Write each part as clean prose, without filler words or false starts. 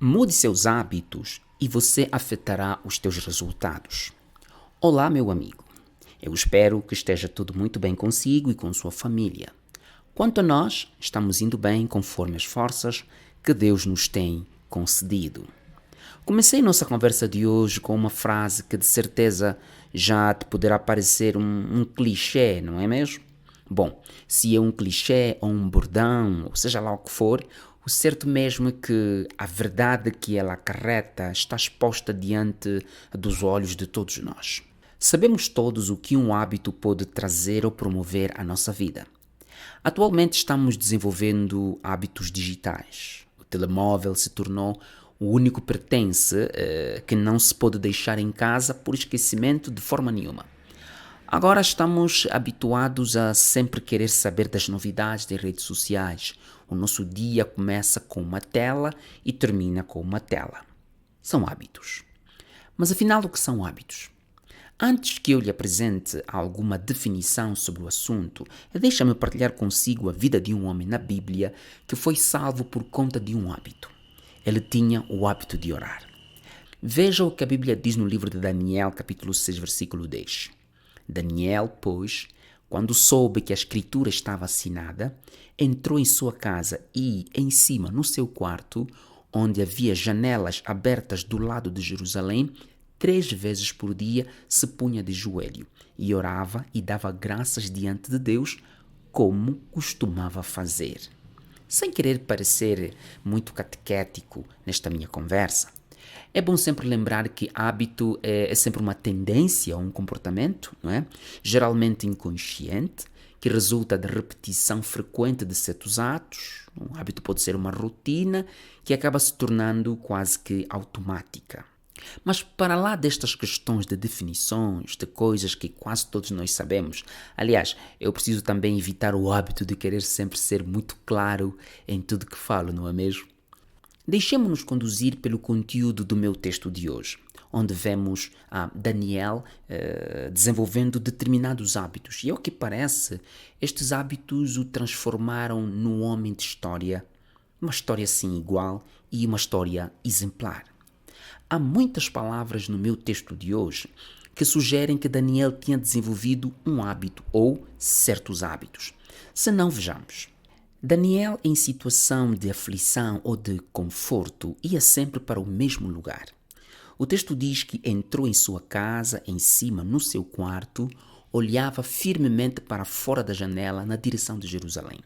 Mude seus hábitos e você afetará os teus resultados. Olá, meu amigo. Eu espero que esteja tudo muito bem consigo e com sua família. Quanto a nós, estamos indo bem conforme as forças que Deus nos tem concedido. Comecei nossa conversa de hoje com uma frase que de certeza já te poderá parecer um clichê, não é mesmo? Bom, se é um clichê ou um bordão, ou seja lá o que for, o certo mesmo é que a verdade que ela acarreta está exposta diante dos olhos de todos nós. Sabemos todos o que um hábito pode trazer ou promover à nossa vida. Atualmente estamos desenvolvendo hábitos digitais. O telemóvel se tornou o único pertence que não se pode deixar em casa por esquecimento de forma nenhuma. Agora estamos habituados a sempre querer saber das novidades das redes sociais. O nosso dia começa com uma tela e termina com uma tela. São hábitos. Mas afinal, o que são hábitos? Antes que eu lhe apresente alguma definição sobre o assunto, deixa-me partilhar consigo a vida de um homem na Bíblia que foi salvo por conta de um hábito. Ele tinha o hábito de orar. Veja o que a Bíblia diz no livro de Daniel, capítulo 6, versículo 10. Daniel, pois, quando soube que a escritura estava assinada, entrou em sua casa e, em cima, no seu quarto, onde havia janelas abertas do lado de Jerusalém, 3 vezes por dia se punha de joelho e orava e dava graças diante de Deus, como costumava fazer. Sem querer parecer muito catequético nesta minha conversa, é bom sempre lembrar que hábito é sempre uma tendência ou um comportamento, não é? Geralmente inconsciente, que resulta da repetição frequente de certos atos. Um hábito pode ser uma rotina que acaba se tornando quase que automática. Mas para lá destas questões de definições, de coisas que quase todos nós sabemos, aliás, eu preciso também evitar o hábito de querer sempre ser muito claro em tudo que falo, não é mesmo? Deixemos-nos conduzir pelo conteúdo do meu texto de hoje, onde vemos Daniel desenvolvendo determinados hábitos. E ao que parece, estes hábitos o transformaram num homem de história, uma história sem igual e uma história exemplar. Há muitas palavras no meu texto de hoje que sugerem que Daniel tinha desenvolvido um hábito ou certos hábitos. Se não, vejamos. Daniel, em situação de aflição ou de conforto, ia sempre para o mesmo lugar. O texto diz que entrou em sua casa, em cima, no seu quarto, olhava firmemente para fora da janela na direção de Jerusalém.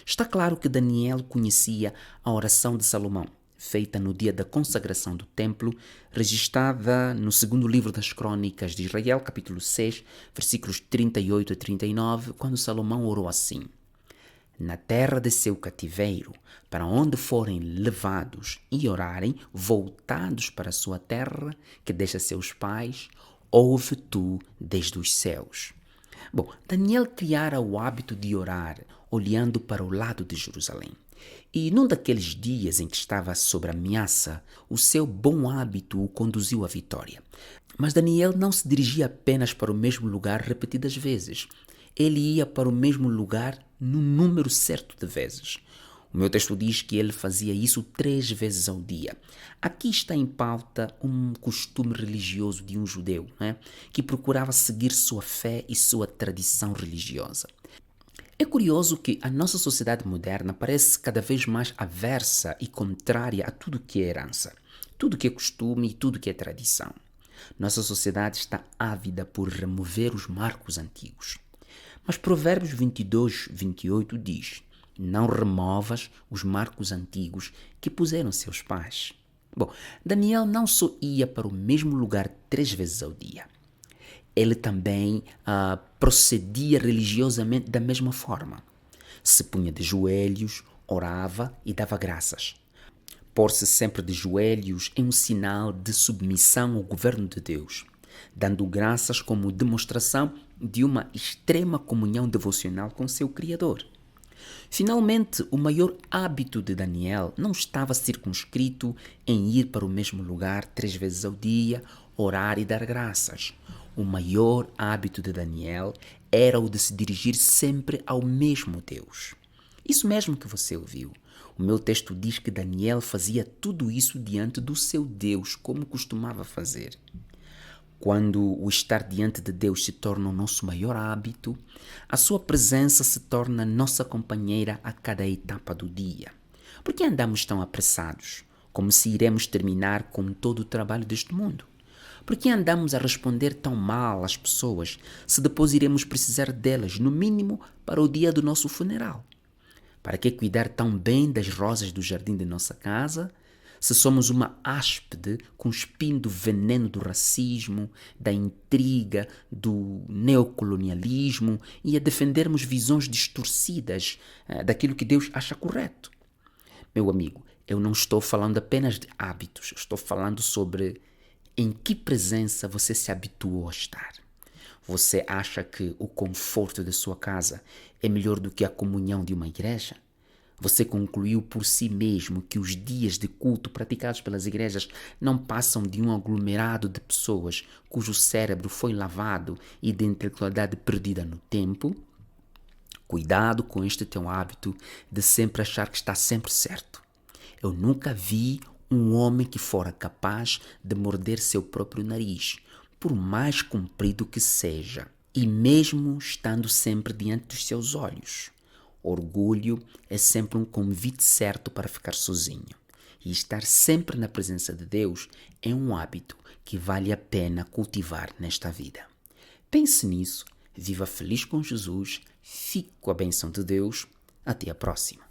Está claro que Daniel conhecia a oração de Salomão, feita no dia da consagração do templo, registrada no segundo livro das Crônicas de Israel, capítulo 6, versículos 38 a 39, quando Salomão orou assim: na terra de seu cativeiro, para onde forem levados e orarem, voltados para a sua terra, que deixa seus pais, ouve tu desde os céus. Bom, Daniel criara o hábito de orar, olhando para o lado de Jerusalém. E num daqueles dias em que estava sob ameaça, o seu bom hábito o conduziu à vitória. Mas Daniel não se dirigia apenas para o mesmo lugar repetidas vezes. Ele ia para o mesmo lugar no número certo de vezes. O meu texto diz que ele fazia isso 3 vezes ao dia. Aqui está em pauta um costume religioso de um judeu, né, que procurava seguir sua fé e sua tradição religiosa. É curioso que a nossa sociedade moderna parece cada vez mais aversa e contrária a tudo que é herança, tudo que é costume e tudo que é tradição. Nossa sociedade está ávida por remover os marcos antigos. Mas Provérbios 22, 28 diz: não removas os marcos antigos que puseram seus pais. Bom, Daniel não só ia para o mesmo lugar 3 vezes ao dia. Ele também procedia religiosamente da mesma forma. Se punha de joelhos, orava e dava graças. Pôr-se sempre de joelhos é um sinal de submissão ao governo de Deus, dando graças como demonstração de uma extrema comunhão devocional com seu Criador. Finalmente, o maior hábito de Daniel não estava circunscrito em ir para o mesmo lugar 3 vezes ao dia, orar e dar graças. O maior hábito de Daniel era o de se dirigir sempre ao mesmo Deus. Isso mesmo que você ouviu. O meu texto diz que Daniel fazia tudo isso diante do seu Deus, como costumava fazer. Quando o estar diante de Deus se torna o nosso maior hábito, a sua presença se torna nossa companheira a cada etapa do dia. Por que andamos tão apressados, como se iremos terminar com todo o trabalho deste mundo? Por que andamos a responder tão mal às pessoas, se depois iremos precisar delas, no mínimo, para o dia do nosso funeral? Para que cuidar tão bem das rosas do jardim de nossa casa, se somos uma áspide cuspindo veneno do racismo, da intriga, do neocolonialismo e a defendermos visões distorcidas daquilo que Deus acha correto? Meu amigo, eu não estou falando apenas de hábitos, eu estou falando sobre em que presença você se habituou a estar. Você acha que o conforto de sua casa é melhor do que a comunhão de uma igreja? Você concluiu por si mesmo que os dias de culto praticados pelas igrejas não passam de um aglomerado de pessoas cujo cérebro foi lavado e de intelectualidade perdida no tempo? Cuidado com este teu hábito de sempre achar que está sempre certo. Eu nunca vi um homem que fora capaz de morder seu próprio nariz, por mais comprido que seja, e mesmo estando sempre diante dos seus olhos. Orgulho é sempre um convite certo para ficar sozinho. E estar sempre na presença de Deus é um hábito que vale a pena cultivar nesta vida. Pense nisso, viva feliz com Jesus, fique com a bênção de Deus. Até a próxima.